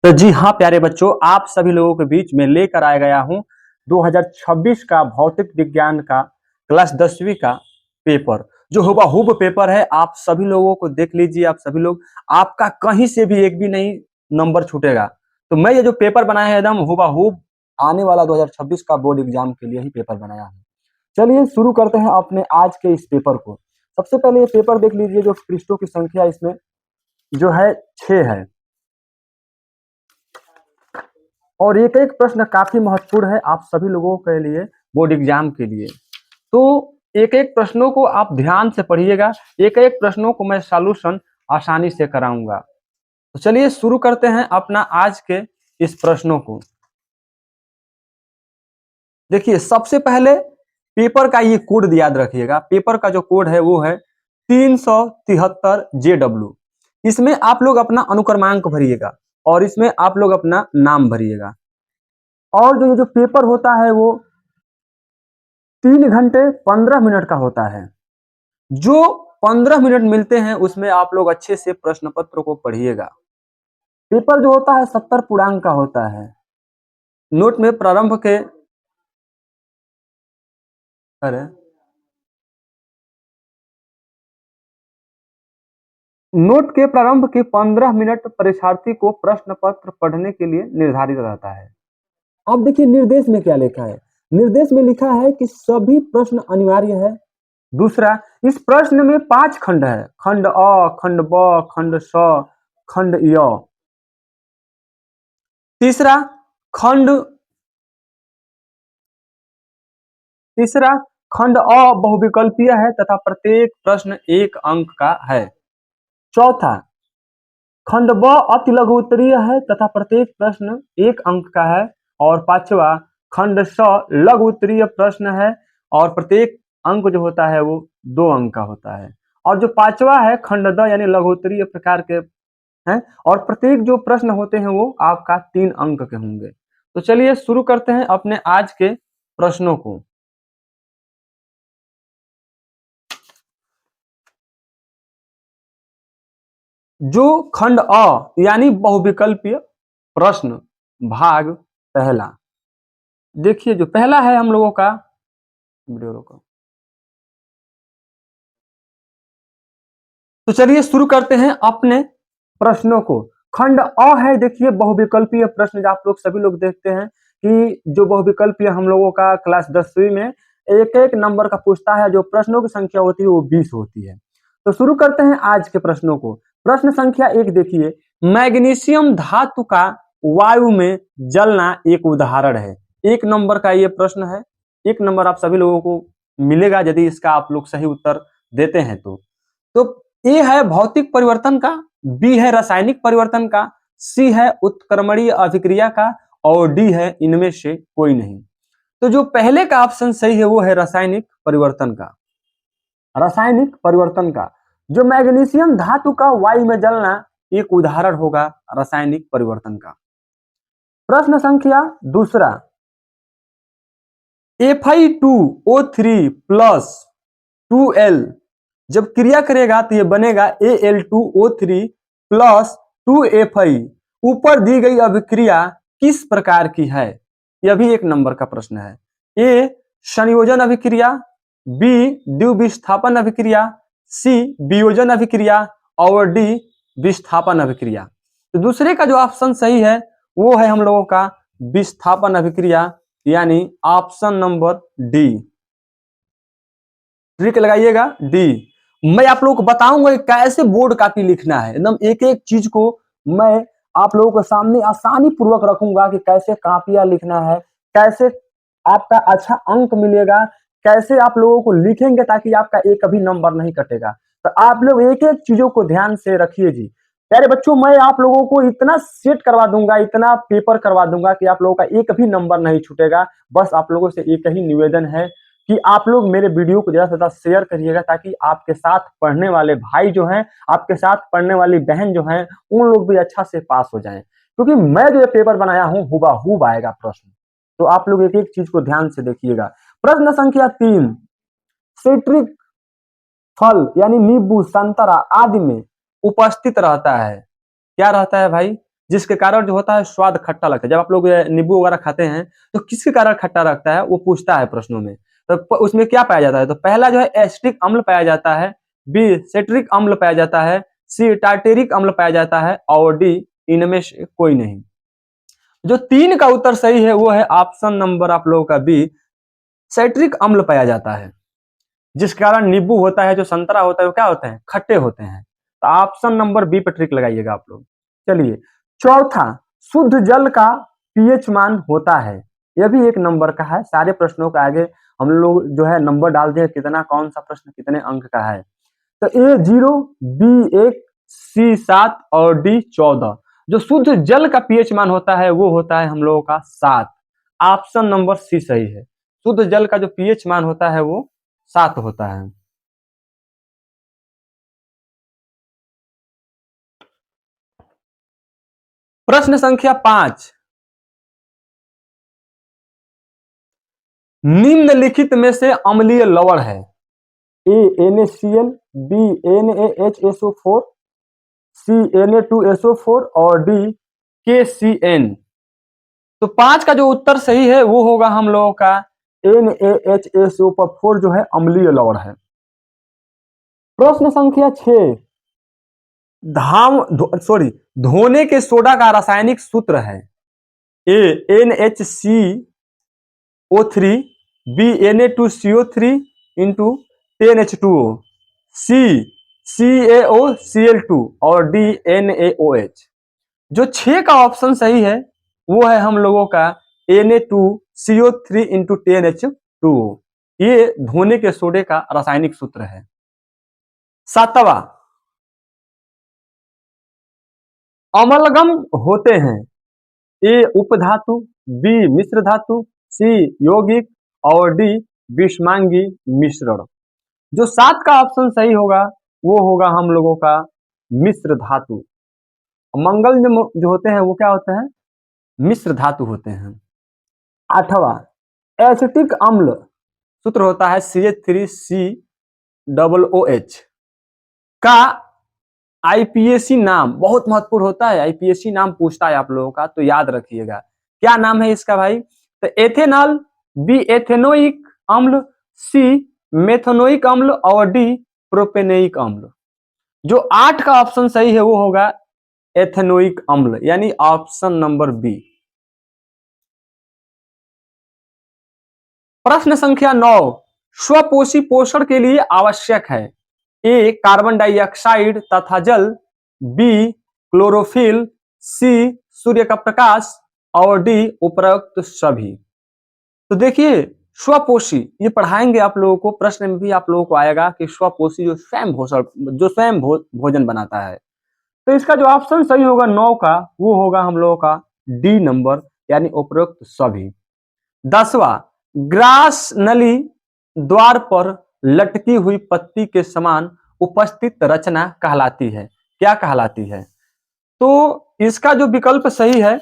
तो जी हाँ प्यारे बच्चों, आप सभी लोगों के बीच में लेकर आ गया हूँ 2026 का भौतिक विज्ञान का क्लास 10वीं का पेपर, जो हुबहूब पेपर है। आप सभी लोगों को देख लीजिए, आप सभी लोग, आपका कहीं से भी एक भी नहीं नंबर छूटेगा। तो मैं ये जो पेपर बनाया है एकदम हुबहूब आने वाला 2026 का बोर्ड एग्जाम के लिए ही पेपर बनाया है। चलिए शुरू करते हैं अपने आज के इस पेपर को। सबसे पहले ये पेपर देख लीजिए, जो पृष्ठों की संख्या इसमें जो है 6 है और एक एक प्रश्न काफी महत्वपूर्ण है आप सभी लोगों के लिए बोर्ड एग्जाम के लिए। तो एक एक प्रश्नों को आप ध्यान से पढ़िएगा, एक एक प्रश्नों को मैं सॉल्यूशन आसानी से कराऊंगा। तो चलिए शुरू करते हैं अपना आज के इस प्रश्नों को। देखिए सबसे पहले पेपर का ये कोड याद रखिएगा। पेपर का जो कोड है वो है 373JW। इसमें आप लोग अपना अनुक्रमांक भरिएगा और इसमें आप लोग अपना नाम भरिएगा। और जो ये जो पेपर होता है वो 3 घंटे 15 मिनट का होता है। जो 15 मिनट मिलते हैं उसमें आप लोग अच्छे से प्रश्न पत्र को पढ़िएगा। पेपर जो होता है 70 पूर्णांक का होता है। नोट में प्रारंभ के अरे नोट के प्रारंभ के 15 मिनट परीक्षार्थी को प्रश्न पत्र पढ़ने के लिए निर्धारित रहता है। अब देखिए निर्देश में क्या लिखा है। निर्देश में लिखा है कि सभी प्रश्न अनिवार्य है। दूसरा, इस प्रश्न में 5 खंड है, खंड अ, खंड ब, खंड स, खंड य। तीसरा खंड तीसरा खंड अ बहुविकल्पीय है तथा प्रत्येक प्रश्न 1 अंक का है। चौथा खंड ब अति लघु उत्तरीय है तथा प्रत्येक प्रश्न 1 अंक का है। और पांचवा खंड स लघु उत्तरीय प्रश्न है और प्रत्येक अंक जो होता है वो 2 अंक का होता है। और जो पांचवा है खंड द यानी लघु उत्तरीय प्रकार के हैं और प्रत्येक जो प्रश्न होते हैं वो आपका 3 अंक के होंगे। तो चलिए शुरू करते हैं अपने आज के प्रश्नों को। जो खंड अ यानी बहुविकल्पीय प्रश्न भाग पहला, देखिए जो पहला है हम लोगों का, वीडियो रोको। तो चलिए शुरू करते हैं अपने प्रश्नों को। खंड अ है, देखिए बहुविकल्पीय प्रश्न, जो आप लोग सभी लोग देखते हैं कि जो बहुविकल्पीय हम लोगों का क्लास 10वीं में एक एक नंबर का पूछता है, जो प्रश्नों की संख्या होती है वो 20 होती है। तो शुरू करते हैं आज के प्रश्नों को। प्रश्न संख्या 1 देखिए, मैग्नीशियम धातु का वायु में जलना एक उदाहरण है। 1 नंबर का ये प्रश्न है। 1 नंबर आप सभी लोगों को मिलेगा यदि इसका आप लोग सही उत्तर देते हैं तो ए है भौतिक परिवर्तन का, बी है रासायनिक परिवर्तन का, सी है उत्क्रमणीय अभिक्रिया का और डी है इनमें से कोई नहीं। तो जो पहले का ऑप्शन सही है वो है रासायनिक परिवर्तन का। रासायनिक परिवर्तन का, जो मैग्नीशियम धातु का वायु में जलना एक उदाहरण होगा रासायनिक परिवर्तन का। प्रश्न संख्या दूसरा, Fi2O3 प्लस 2L जब क्रिया करेगा तो ये बनेगा Al2O3 प्लस 2Fi। ऊपर दी गई अभिक्रिया किस प्रकार की है? यह भी 1 नंबर का प्रश्न है। ए संयोजन अभिक्रिया, बी द्विविस्थापन अभिक्रिया, सी वियोजन अभिक्रिया और डी विस्थापन अभिक्रिया। तो दूसरे का जो ऑप्शन सही है वो है हम लोगों का विस्थापन अभिक्रिया, यानी ऑप्शन नंबर डी। ट्रिक लगाइएगा डी। मैं आप लोगों को बताऊंगा कि कैसे बोर्ड कॉपी लिखना है। एकदम एक एक चीज को मैं आप लोगों के सामने आसानी पूर्वक रखूंगा कि कैसे कॉपियां लिखना है, कैसे आपका अच्छा अंक मिलेगा, कैसे आप लोगों को लिखेंगे ताकि आपका एक भी नंबर नहीं कटेगा। तो आप लोग एक एक चीजों को ध्यान से रखिए जी। प्यारे बच्चों, मैं आप लोगों को इतना सेट करवा दूंगा, इतना पेपर करवा दूंगा कि आप लोगों का एक भी नंबर नहीं छूटेगा। बस आप लोगों से एक ही निवेदन है कि आप लोग मेरे वीडियो को ज्यादा से ज्यादा शेयर करिएगा ताकि आपके साथ पढ़ने वाले भाई जो हैं, आपके साथ पढ़ने वाली बहन जो हैं, उन लोग भी अच्छा से पास हो जाएं। क्योंकि मैं जो ये पेपर बनाया हूं हुबहू आएगा प्रश्न। तो आप लोग एक एक चीज को ध्यान से देखिएगा। प्रश्न संख्या 3, सिट्रिक फल यानी नींबू, संतरा आदि में उपस्थित रहता है। क्या रहता है भाई? जिसके कारण जो होता है स्वाद खट्टा लगता है। जब आप लोग नींबू वगैरह खाते हैं तो किसके कारण खट्टा लगता है वो पूछता है प्रश्नों में। तो उसमें क्या पाया जाता है, तो पहला जो है एसिटिक अम्ल पाया जाता है, बी सिट्रिक अम्ल पाया जाता है, सी टार्टेरिक अम्ल पाया जाता है और डी इनमें से कोई नहीं। जो 3 का उत्तर सही है वो है ऑप्शन नंबर आप लोगों का बी, सिट्रिक अम्ल पाया जाता है, जिस कारण नींबू होता है, जो संतरा होता है वो क्या होते हैं, खट्टे होते हैं। तो ऑप्शन नंबर बी पर ट्रिक लगाइएगा आप लोग। चलिए चौथा, शुद्ध जल का पीएच मान होता है, यह भी 1 नंबर का है। सारे प्रश्नों के आगे हम लोग जो है नंबर डालते हैं कितना, कौन सा प्रश्न कितने अंक का है। तो ए 0, बी 1, सी 7 और डी 14। जो शुद्ध जल का पीएच मान होता है वो होता है हम लोगों का 7। ऑप्शन नंबर सी सही है। शुद्ध जल का जो पीएच मान होता है वो 7 होता है। प्रश्न संख्या 5, निम्नलिखित में से अम्लीय लवण है, ए NaCl, बी NaHSO4, सी Na2SO4 और डी KCN। तो 5 का जो उत्तर सही है वो होगा हम लोगों का NaHSO4 जो है अम्लीय लवण है। प्रश्न संख्या 6, धोने के सोडा का रासायनिक सूत्र है, ए NHCO3, B Na2CO3 into 10H2O, सी CaOCl2 और डी NaOH। जो 6 का ऑप्शन सही है वो है हम लोगों का Na2CO3 इंटू 10H2O। ये धोने के सोडे का रासायनिक सूत्र है। 7वां, अमलगम होते हैं, ए उपधातु, बी मिश्र धातु, सी यौगिक और डी विषमांगी मिश्रण। जो 7 का ऑप्शन सही होगा वो होगा हम लोगों का मिश्र धातु। मंगल जो होते हैं वो क्या होते हैं, मिश्र धातु होते हैं। 8वां, एसिटिक अम्ल सूत्र होता है CH3COOH का आईपीएसी नाम बहुत महत्वपूर्ण होता है। आईपीएसी नाम पूछता है आप लोगों का, तो याद रखिएगा क्या नाम है इसका भाई। तो एथेनॉल, बी एथेनोइक अम्ल, सी मेथनोइक अम्ल और डी प्रोपेनोइक अम्ल। जो 8 का ऑप्शन सही है वो होगा एथेनोइक अम्ल, यानी ऑप्शन नंबर बी। प्रश्न संख्या 9, स्वपोषी पोषण के लिए आवश्यक है, ए कार्बन डाइऑक्साइड तथा जल, बी क्लोरोफिल, सी सूर्य का प्रकाश और डी उपरोक्त सभी। तो देखिए स्वपोषी ये पढ़ाएंगे आप लोगों को, प्रश्न में भी आप लोगों को आएगा कि स्वपोषी जो स्वयं भोजन बनाता है। तो इसका जो ऑप्शन सही होगा 9 का वो होगा हम लोगों का डी नंबर, यानी उपरोक्त सभी। 10वां, ग्रास नली द्वार पर लटकी हुई पत्ती के समान उपस्थित रचना कहलाती है, क्या कहलाती है। तो इसका जो विकल्प सही है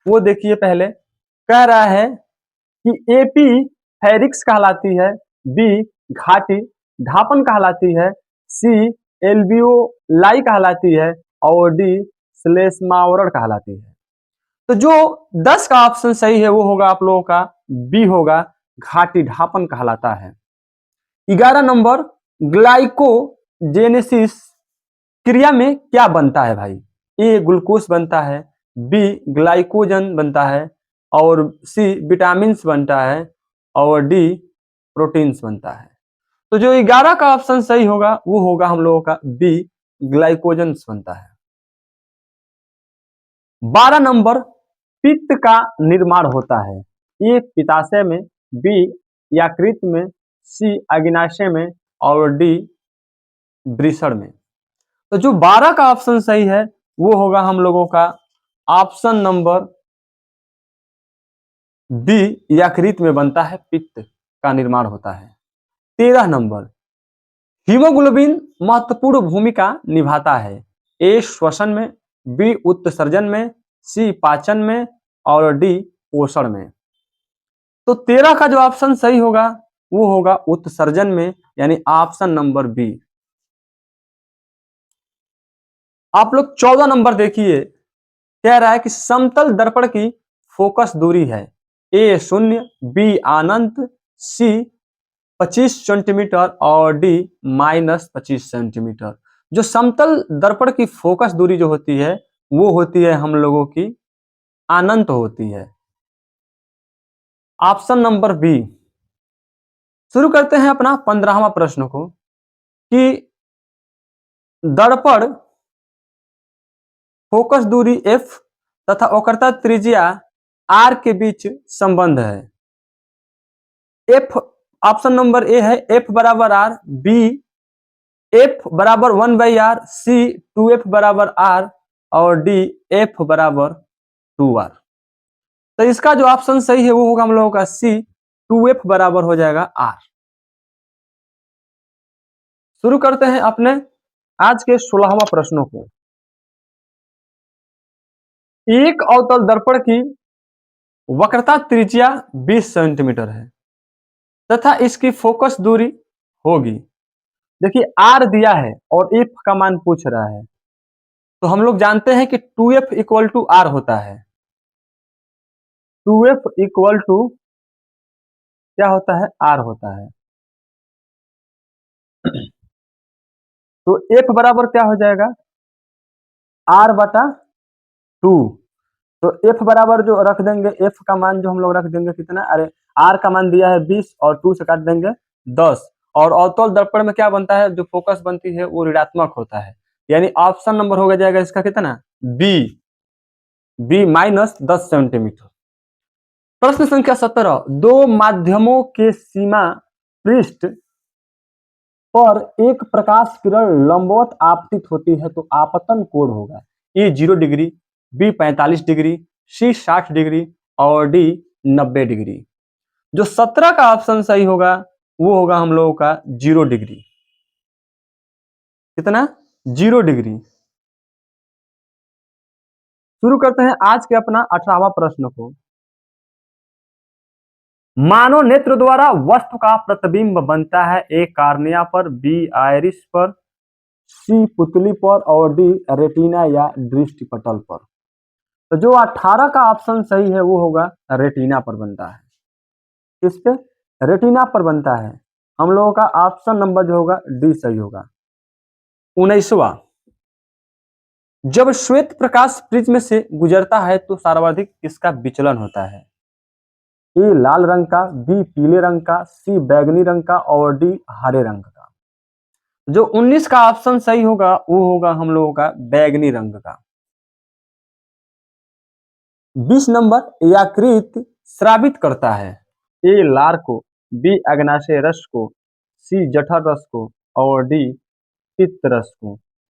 वो देखिए, पहले कह रहा है कि एपी फेरिक्स कहलाती है, बी घाटी ढापन कहलाती है, सी एल्वियोलाई कहलाती है और डी श्लेष्मावरण कहलाती है। तो जो 10 का ऑप्शन सही है वो होगा आप लोगों का बी होगा, घाटी ढापन कहलाता है। 11 नंबर, ग्लाइकोजेनेसिस क्रिया में क्या बनता है भाई, ए ग्लूकोज बनता है, बी ग्लाइकोजन बनता है और सी विटामिन बनता है और डी प्रोटीन्स बनता है। तो जो 11 का ऑप्शन सही होगा वो होगा हम लोगों का बी ग्लाइकोजन बनता है। 12 नंबर, पित्त का निर्माण होता है, ए पित्ताशय में, बी यकृत में, सी अग्नाशय में और डी वृषण में। तो जो 12 का ऑप्शन सही है वो होगा हम लोगों का ऑप्शन नंबर बी, यकृत में बनता है, पित्त का निर्माण होता है। 13 नंबर, हीमोग्लोबिन महत्वपूर्ण भूमिका निभाता है, ए श्वसन में, बी उत्सर्जन में, सी पाचन में और डी पोषण में। तो 13 का जो ऑप्शन सही होगा वो होगा उत्सर्जन में, यानी ऑप्शन नंबर बी। आप लोग 14 नंबर देखिए, कह रहा है कि समतल दर्पण की फोकस दूरी है ए 0, बी अनंत, सी 25 सेंटीमीटर और डी -25 सेंटीमीटर। जो समतल दर्पण की फोकस दूरी जो होती है वो होती है हम लोगों की अनंत होती है। Option number B. शुरू करते हैं अपना 15वां प्रश्न को कि दर्पण फोकस दूरी f तथा वक्रता त्रिज्या r के बीच संबंध है। f ऑप्शन नंबर ए है f बराबर r, b f बराबर 1/r, c 2f बराबर r और d f बराबर 2r। तो इसका जो ऑप्शन सही है वो होगा हम लोगों का c 2f बराबर हो जाएगा r। शुरू करते हैं अपने आज के 16वां प्रश्नों को। एक अवतल दर्पण की वक्रता त्रिज्या 20 सेंटीमीटर है तथा इसकी फोकस दूरी होगी। देखिए r दिया है और f का मान पूछ रहा है, तो हम लोग जानते हैं कि 2f इक्वल टू r होता है। 2f इक्वल टू क्या होता है? r होता है। तो f बराबर क्या हो जाएगा? r बटा 2। तो f बराबर जो रख देंगे, f का मान जो हम लोग रख देंगे कितना, अरे r का मान दिया है 20 और 2 से काट देंगे 10। और अवतल दर्पण में क्या बनता है, जो फोकस बनती है वो ऋणात्मक होता है, यानी ऑप्शन नंबर हो जाएगा इसका कितना, बी -10 सेंटीमीटर। प्रश्न संख्या 17। दो माध्यमों के सीमा पृष्ठ पर एक प्रकाश किरण लंबवत आपतित होती है तो आपतन कोण होगा ए 0 डिग्री, बी 45 डिग्री, सी 60 डिग्री और डी 90 डिग्री। जो 17 का ऑप्शन सही होगा वो होगा हम लोगों का 0 डिग्री। कितना? 0 डिग्री। शुरू करते हैं आज के अपना 18वां प्रश्न को। मानव नेत्र द्वारा वस्तु का प्रतिबिंब बनता है ए कार्निया पर, बी आयरिस पर, सी पुतली पर और डी रेटिना या दृष्टि पटल पर। तो जो 18 का ऑप्शन सही है वो होगा रेटिना पर बनता है। किस पे? रेटिना पर बनता है। हम लोगों का ऑप्शन नंबर जो होगा डी सही होगा। 19वां। जब श्वेत प्रकाश प्रिज्म से गुजरता है तो सर्वाधिक किसका विचलन होता है? ए लाल रंग का, बी पीले रंग का, सी बैगनी रंग का और डी हरे रंग का। जो 19 का ऑप्शन सही होगा वो होगा हम लोगों का बैगनी रंग का। 20 नंबर। यकृत स्रावित करता है ए लार को, बी अग्नाशय रस को, सी जठर रस को और डी पित्त रस को।